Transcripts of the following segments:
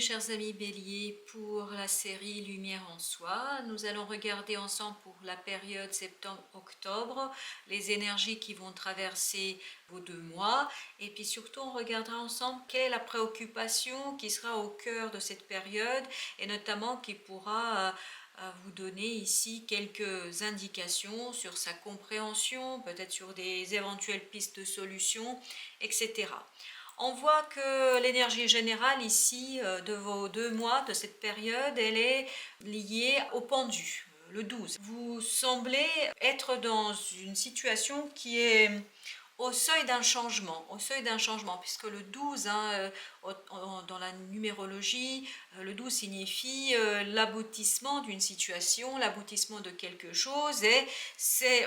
chers amis Bélier, pour la série Lumière en soi. Nous allons regarder ensemble pour la période septembre-octobre les énergies qui vont traverser vos 2 mois. Et puis surtout, on regardera ensemble quelle est la préoccupation qui sera au cœur de cette période et notamment qui pourra vous donner ici quelques indications sur sa compréhension, peut-être sur des éventuelles pistes de solutions, etc. On voit que l'énergie générale ici de vos 2 mois, de cette période, elle est liée au pendu, le 12. Vous semblez être dans une situation qui est au seuil d'un changement, puisque le 12, dans la numérologie, le 12 signifie l'aboutissement d'une situation, l'aboutissement de quelque chose, et c'est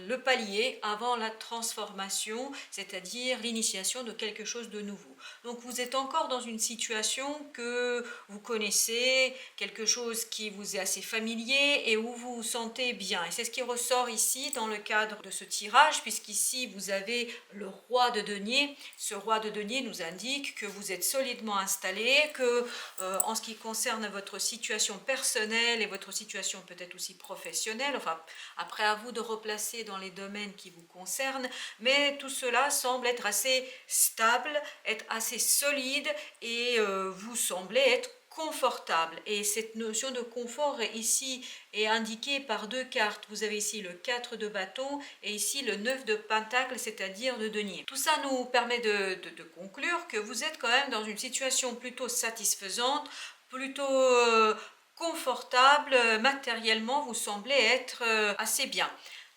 le palier avant la transformation, c'est-à-dire l'initiation de quelque chose de nouveau. Donc vous êtes encore dans une situation que vous connaissez, quelque chose qui vous est assez familier et où vous vous sentez bien. Et c'est ce qui ressort ici dans le cadre de ce tirage, puisqu'ici vous avez le roi de denier. Ce roi de denier nous indique que vous êtes solidement installé, que en ce qui concerne votre situation personnelle et votre situation peut-être aussi professionnelle, enfin après à vous de replacer dans les domaines qui vous concernent, mais tout cela semble être assez stable, être assez solide et vous semblez être confortable. Et cette notion de confort ici est indiquée par 2 cartes. Vous avez ici le 4 de bâton et ici le 9 de pentacle, c'est-à-dire de denier. Tout ça nous permet de conclure que vous êtes quand même dans une situation plutôt satisfaisante, plutôt confortable, matériellement vous semblez être assez bien.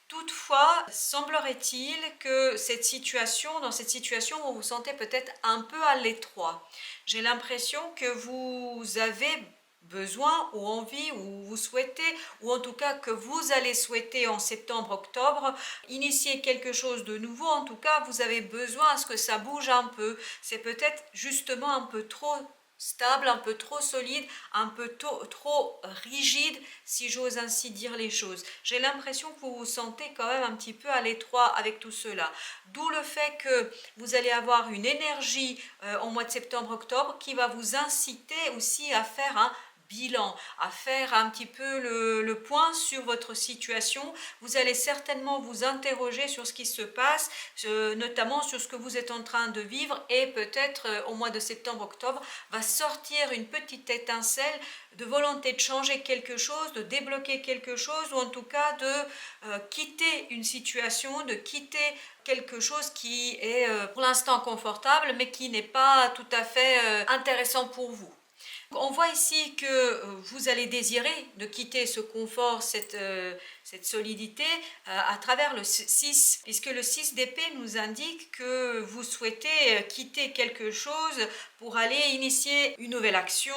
Toutefois, semblerait-il que dans cette situation, vous vous sentez peut-être un peu à l'étroit. J'ai l'impression que vous avez besoin ou envie ou vous souhaitez, ou en tout cas que vous allez souhaiter en septembre-octobre, initier quelque chose de nouveau. En tout cas, vous avez besoin à ce que ça bouge un peu. C'est peut-être justement un peu trop stable, un peu trop solide, un peu trop rigide, si j'ose ainsi dire les choses. J'ai l'impression que vous vous sentez quand même un petit peu à l'étroit avec tout cela. D'où le fait que vous allez avoir une énergie au mois de septembre-octobre qui va vous inciter aussi à faire un bilan, à faire un petit peu le point sur votre situation. Vous allez certainement vous interroger sur ce qui se passe, notamment sur ce que vous êtes en train de vivre, et peut-être au mois de septembre-octobre va sortir une petite étincelle de volonté de changer quelque chose, de débloquer quelque chose, ou en tout cas de quitter une situation, de quitter quelque chose qui est pour l'instant confortable, mais qui n'est pas tout à fait intéressant pour vous. On voit ici que vous allez désirer de quitter ce confort, cette solidité à travers le 6, puisque le 6 d'épée nous indique que vous souhaitez quitter quelque chose pour aller initier une nouvelle action,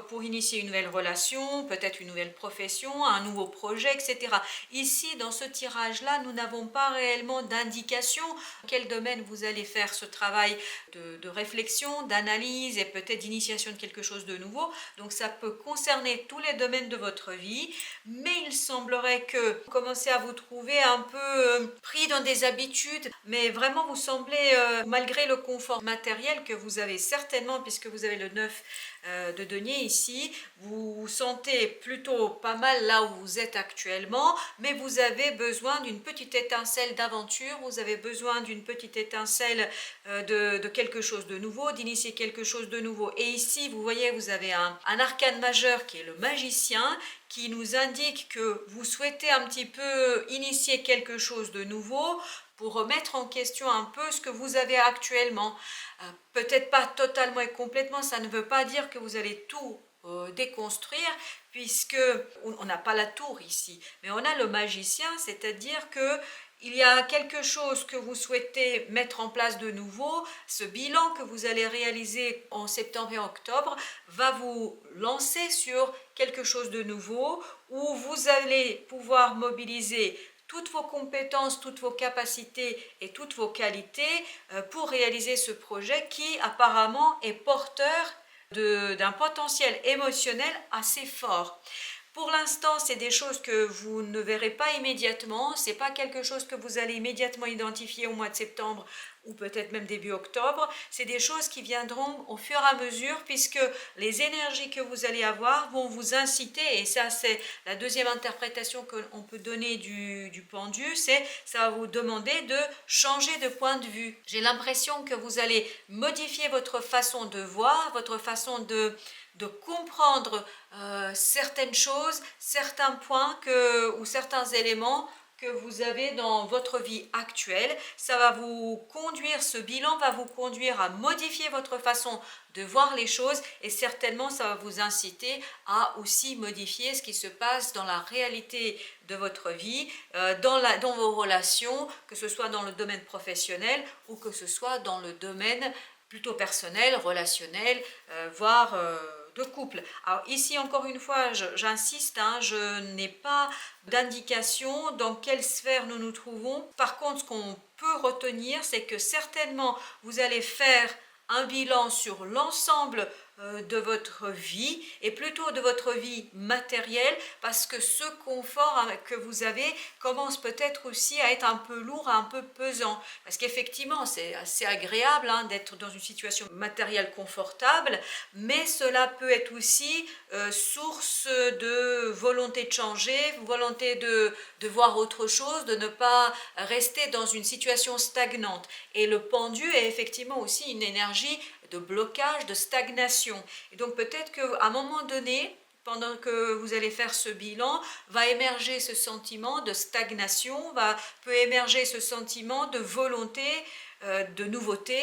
pour initier une nouvelle relation, peut-être une nouvelle profession, un nouveau projet, etc. Ici, dans ce tirage-là, nous n'avons pas réellement d'indication dans quel domaine vous allez faire ce travail de réflexion, d'analyse et peut-être d'initiation de quelque chose de nouveau. Donc ça peut concerner tous les domaines de votre vie, mais il semblerait que vous commencez à vous trouver un peu pris dans des habitudes, mais vraiment vous semblez, malgré le confort matériel que vous avez certainement, puisque vous avez le 9 de denier ici, vous vous sentez plutôt pas mal là où vous êtes actuellement, mais vous avez besoin d'une petite étincelle d'aventure, vous avez besoin d'une petite étincelle de quelque chose de nouveau, d'initier quelque chose de nouveau. Et ici, vous voyez, vous avez un arcane majeur qui est le magicien, qui nous indique que vous souhaitez un petit peu initier quelque chose de nouveau pour remettre en question un peu ce que vous avez actuellement. Peut-être pas totalement et complètement, ça ne veut pas dire que vous allez tout déconstruire, puisque on n'a pas la tour ici, mais on a le magicien, c'est-à-dire que il y a quelque chose que vous souhaitez mettre en place de nouveau. Ce bilan que vous allez réaliser en septembre et octobre va vous lancer sur quelque chose de nouveau où vous allez pouvoir mobiliser toutes vos compétences, toutes vos capacités et toutes vos qualités pour réaliser ce projet qui apparemment est porteur d'un potentiel émotionnel assez fort. Pour l'instant, c'est des choses que vous ne verrez pas immédiatement, c'est pas quelque chose que vous allez immédiatement identifier au mois de septembre ou peut-être même début octobre, c'est des choses qui viendront au fur et à mesure puisque les énergies que vous allez avoir vont vous inciter, et ça c'est la deuxième interprétation qu'on peut donner du pendu, c'est ça va vous demander de changer de point de vue. J'ai l'impression que vous allez modifier votre façon de voir, votre façon de comprendre certaines choses, certains points ou certains éléments que vous avez dans votre vie actuelle. Ça va vous conduire, ce bilan va vous conduire à modifier votre façon de voir les choses et certainement ça va vous inciter à aussi modifier ce qui se passe dans la réalité de votre vie, dans vos relations, que ce soit dans le domaine professionnel ou que ce soit dans le domaine plutôt personnel, relationnel, voire de couple. Alors ici encore une fois, j'insiste, je n'ai pas d'indication dans quelle sphère nous nous trouvons. Par contre, ce qu'on peut retenir, c'est que certainement vous allez faire un bilan sur l'ensemble de votre vie et plutôt de votre vie matérielle parce que ce confort que vous avez commence peut-être aussi à être un peu lourd, un peu pesant parce qu'effectivement c'est assez agréable d'être dans une situation matérielle confortable, mais cela peut être aussi source de volonté de changer, volonté de voir autre chose, de ne pas rester dans une situation stagnante. Et le pendu est effectivement aussi une énergie de blocage, de stagnation. Et donc peut-être qu'à un moment donné, pendant que vous allez faire ce bilan, va émerger ce sentiment de stagnation, peut émerger ce sentiment de volonté, de nouveauté,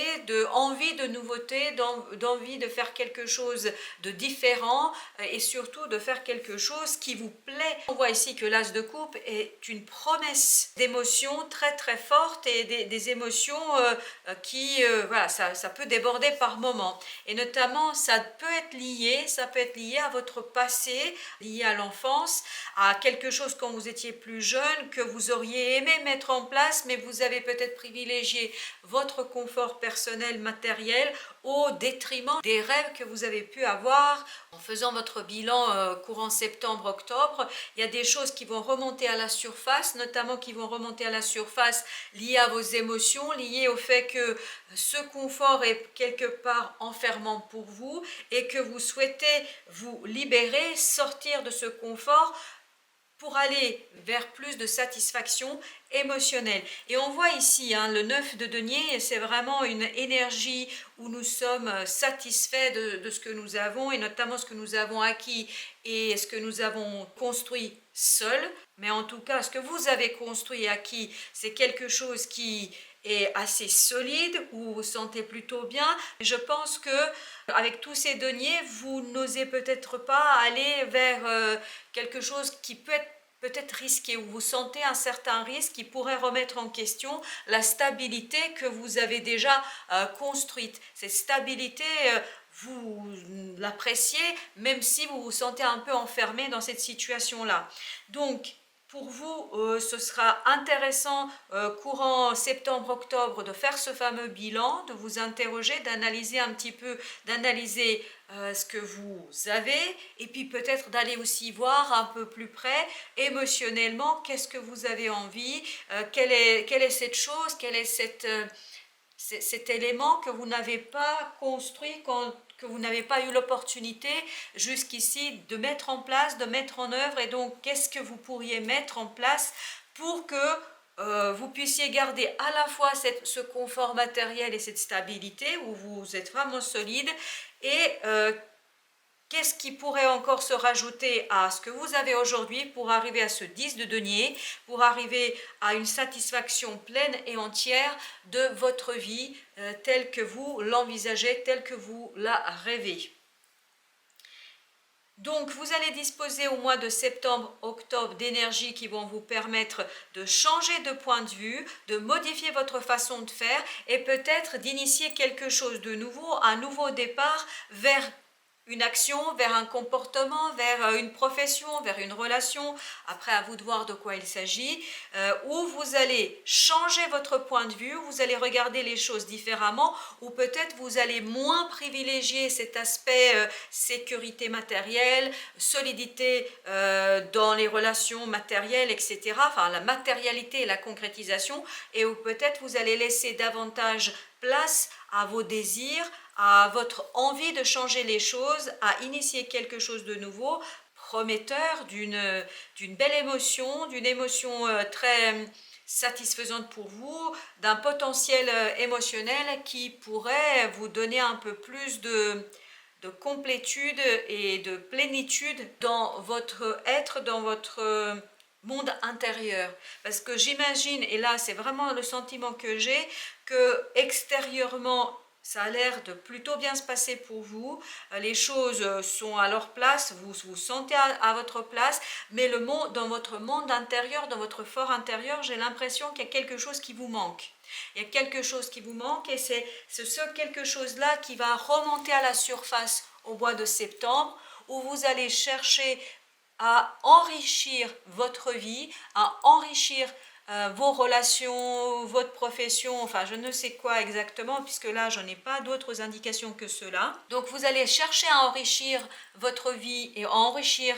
envie de nouveauté, d'envie de faire quelque chose de différent et surtout de faire quelque chose qui vous plaît. On voit ici que l'As de coupe est une promesse d'émotions très très fortes et des émotions qui, voilà, ça peut déborder par moments. Et notamment, ça peut être lié à votre passé, lié à l'enfance, à quelque chose quand vous étiez plus jeune que vous auriez aimé mettre en place, mais vous avez peut-être privilégié votre confort personnel matériel au détriment des rêves que vous avez pu avoir. En faisant votre bilan courant septembre-octobre, il y a des choses qui vont remonter à la surface, notamment qui vont remonter à la surface liées à vos émotions, liées au fait que ce confort est quelque part enfermant pour vous et que vous souhaitez vous libérer, sortir de ce confort pour aller vers plus de satisfaction émotionnelle. Et on voit ici le 9 de denier, c'est vraiment une énergie où nous sommes satisfaits de ce que nous avons et notamment ce que nous avons acquis et ce que nous avons construit seuls. Mais en tout cas, ce que vous avez construit et acquis, c'est quelque chose qui est assez solide, où vous vous sentez plutôt bien. Je pense que avec tous ces deniers, vous n'osez peut-être pas aller vers quelque chose qui peut être peut-être risqué, où vous sentez un certain risque qui pourrait remettre en question la stabilité que vous avez déjà construite. Cette stabilité, vous l'appréciez, même si vous vous sentez un peu enfermé dans cette situation-là. Donc, pour vous, ce sera intéressant courant septembre-octobre de faire ce fameux bilan, de vous interroger, d'analyser un petit peu, d'analyser ce que vous avez et puis peut-être d'aller aussi voir un peu plus près émotionnellement qu'est-ce que vous avez envie, quelle est cette chose, quel est cet élément que vous n'avez pas construit, que vous n'avez pas eu l'opportunité jusqu'ici de mettre en place, de mettre en œuvre, et donc qu'est-ce que vous pourriez mettre en place pour que vous puissiez garder à la fois ce confort matériel et cette stabilité où vous êtes vraiment solide, et qu'est-ce qui pourrait encore se rajouter à ce que vous avez aujourd'hui pour arriver à ce 10 de denier, pour arriver à une satisfaction pleine et entière de votre vie telle que vous l'envisagez, telle que vous la rêvez. Donc, vous allez disposer au mois de septembre-octobre d'énergies qui vont vous permettre de changer de point de vue, de modifier votre façon de faire et peut-être d'initier quelque chose de nouveau, un nouveau départ vers une action, vers un comportement, vers une profession, vers une relation, après à vous de voir de quoi il s'agit, où vous allez changer votre point de vue, vous allez regarder les choses différemment, ou peut-être vous allez moins privilégier cet aspect sécurité matérielle, solidité dans les relations matérielles, etc., enfin la matérialité et la concrétisation, et où peut-être vous allez laisser davantage place à vos désirs, à votre envie de changer les choses, à initier quelque chose de nouveau, prometteur, d'une belle émotion, d'une émotion très satisfaisante pour vous, d'un potentiel émotionnel qui pourrait vous donner un peu plus de complétude et de plénitude dans votre être, dans votre monde intérieur. Parce que j'imagine, et là c'est vraiment le sentiment que j'ai, que extérieurement ça a l'air de plutôt bien se passer pour vous, les choses sont à leur place, vous vous sentez à votre place, mais dans votre monde intérieur, dans votre fort intérieur, j'ai l'impression qu'il y a quelque chose qui vous manque. Il y a quelque chose qui vous manque et c'est ce quelque chose-là qui va remonter à la surface au mois de septembre, où vous allez chercher à enrichir votre vie, à enrichir vos relations, votre profession, enfin je ne sais quoi exactement, puisque là je n'ai pas d'autres indications que cela. Donc vous allez chercher à enrichir votre vie et à enrichir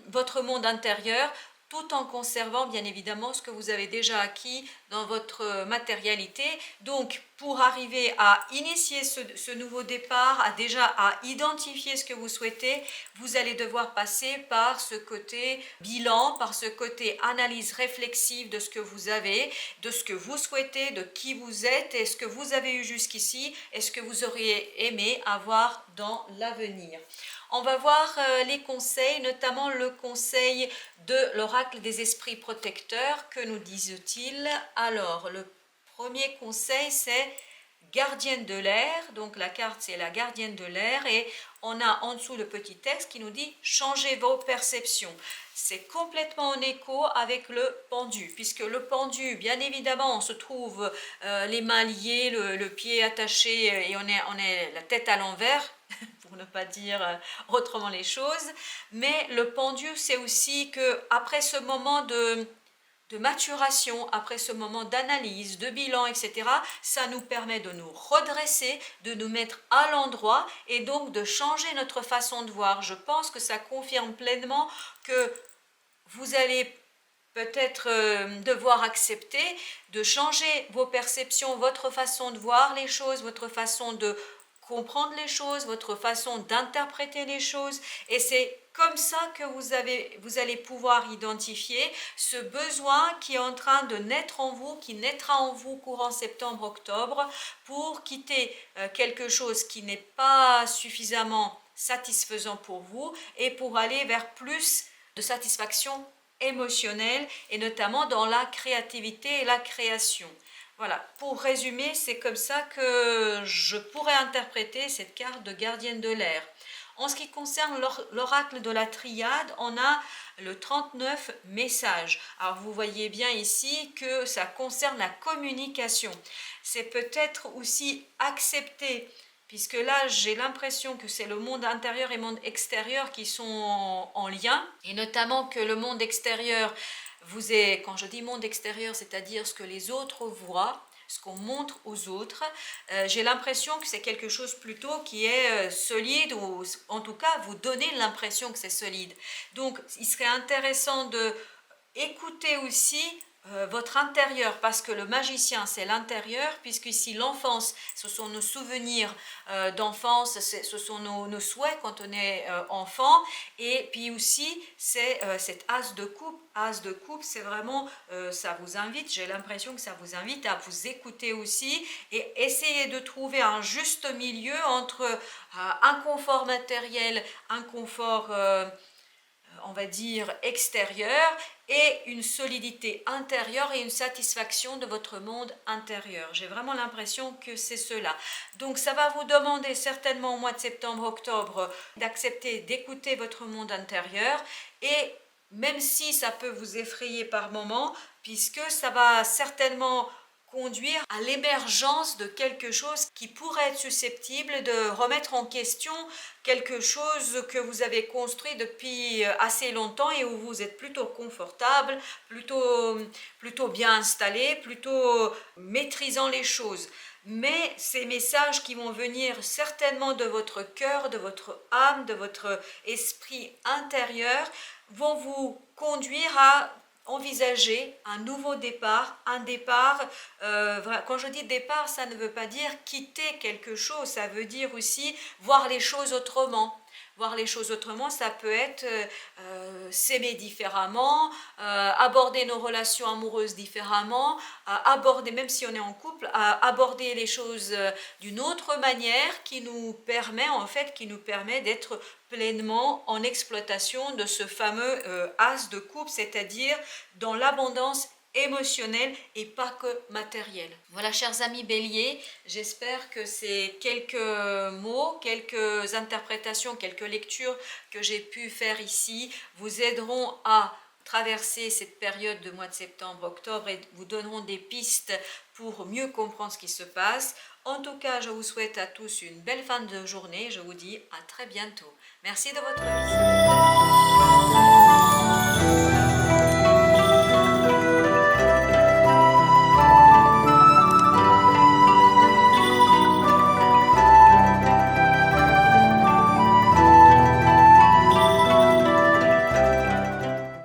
votre monde intérieur, tout en conservant bien évidemment ce que vous avez déjà acquis dans votre matérialité. Donc pour arriver à initier ce nouveau départ, à identifier ce que vous souhaitez, vous allez devoir passer par ce côté bilan, par ce côté analyse réflexive de ce que vous avez, de ce que vous souhaitez, de qui vous êtes, et ce que vous avez eu jusqu'ici, et ce que vous auriez aimé avoir dans l'avenir. On va voir les conseils, notamment le conseil de l'oracle des esprits protecteurs. Que nous disent-ils? Alors, le premier conseil, c'est gardienne de l'air. Donc, la carte, c'est la gardienne de l'air. Et on a en dessous le petit texte qui nous dit « Changez vos perceptions ». C'est complètement en écho avec le pendu, puisque le pendu, bien évidemment, on se trouve les mains liées, le pied attaché et on est la tête à l'envers, pour ne pas dire autrement les choses. Mais le pendu, c'est aussi que après ce moment de maturation, après ce moment d'analyse, de bilan, etc., ça nous permet de nous redresser, de nous mettre à l'endroit et donc de changer notre façon de voir. Je pense que ça confirme pleinement que vous allez peut-être devoir accepter de changer vos perceptions, votre façon de voir les choses, votre façon de comprendre les choses, votre façon d'interpréter les choses, et c'est comme ça que vous allez pouvoir identifier ce besoin qui est en train de naître en vous, qui naîtra en vous courant septembre-octobre, pour quitter quelque chose qui n'est pas suffisamment satisfaisant pour vous et pour aller vers plus de satisfaction émotionnelle et notamment dans la créativité et la création. Voilà, pour résumer, c'est comme ça que je pourrais interpréter cette carte de gardienne de l'air. En ce qui concerne l'oracle de la triade, on a le 39 messages. Alors vous voyez bien ici que ça concerne la communication. C'est peut-être aussi accepter, puisque là j'ai l'impression que c'est le monde intérieur et le monde extérieur qui sont en lien, et notamment que le monde extérieur vous est, quand je dis monde extérieur, c'est-à-dire ce que les autres voient, ce qu'on montre aux autres, j'ai l'impression que c'est quelque chose plutôt qui est solide, ou en tout cas vous donnez l'impression que c'est solide. Donc il serait intéressant de écouter aussi votre intérieur, parce que le magicien c'est l'intérieur, puisque ici l'enfance ce sont nos souvenirs d'enfance, ce sont nos souhaits quand on est enfant, et puis aussi c'est cet as de coupe. As de coupe, c'est vraiment, ça vous invite, j'ai l'impression que ça vous invite à vous écouter aussi et essayer de trouver un juste milieu entre un confort matériel, un confort on va dire extérieure, et une solidité intérieure et une satisfaction de votre monde intérieur. J'ai vraiment l'impression que c'est cela. Donc ça va vous demander certainement au mois de septembre-octobre d'accepter d'écouter votre monde intérieur, et même si ça peut vous effrayer par moments, puisque ça va certainement conduire à l'émergence de quelque chose qui pourrait être susceptible de remettre en question quelque chose que vous avez construit depuis assez longtemps et où vous êtes plutôt confortable, plutôt bien installé, plutôt maîtrisant les choses. Mais ces messages qui vont venir certainement de votre cœur, de votre âme, de votre esprit intérieur, vont vous conduire à envisager un nouveau départ, un départ, quand je dis départ, ça ne veut pas dire quitter quelque chose, ça veut dire aussi voir les choses autrement. Voir les choses autrement, ça peut être s'aimer différemment, aborder nos relations amoureuses différemment, aborder, même si on est en couple, aborder les choses d'une autre manière qui nous permet d'être pleinement en exploitation de ce fameux as de coupe, c'est-à-dire dans l'abondance émotionnelle et pas que matérielle. Voilà, chers amis béliers, j'espère que ces quelques mots, quelques interprétations, quelques lectures que j'ai pu faire ici vous aideront à traverser cette période de mois de septembre-octobre et vous donneront des pistes pour mieux comprendre ce qui se passe. En tout cas, je vous souhaite à tous une belle fin de journée. Je vous dis à très bientôt. Merci de votre visite.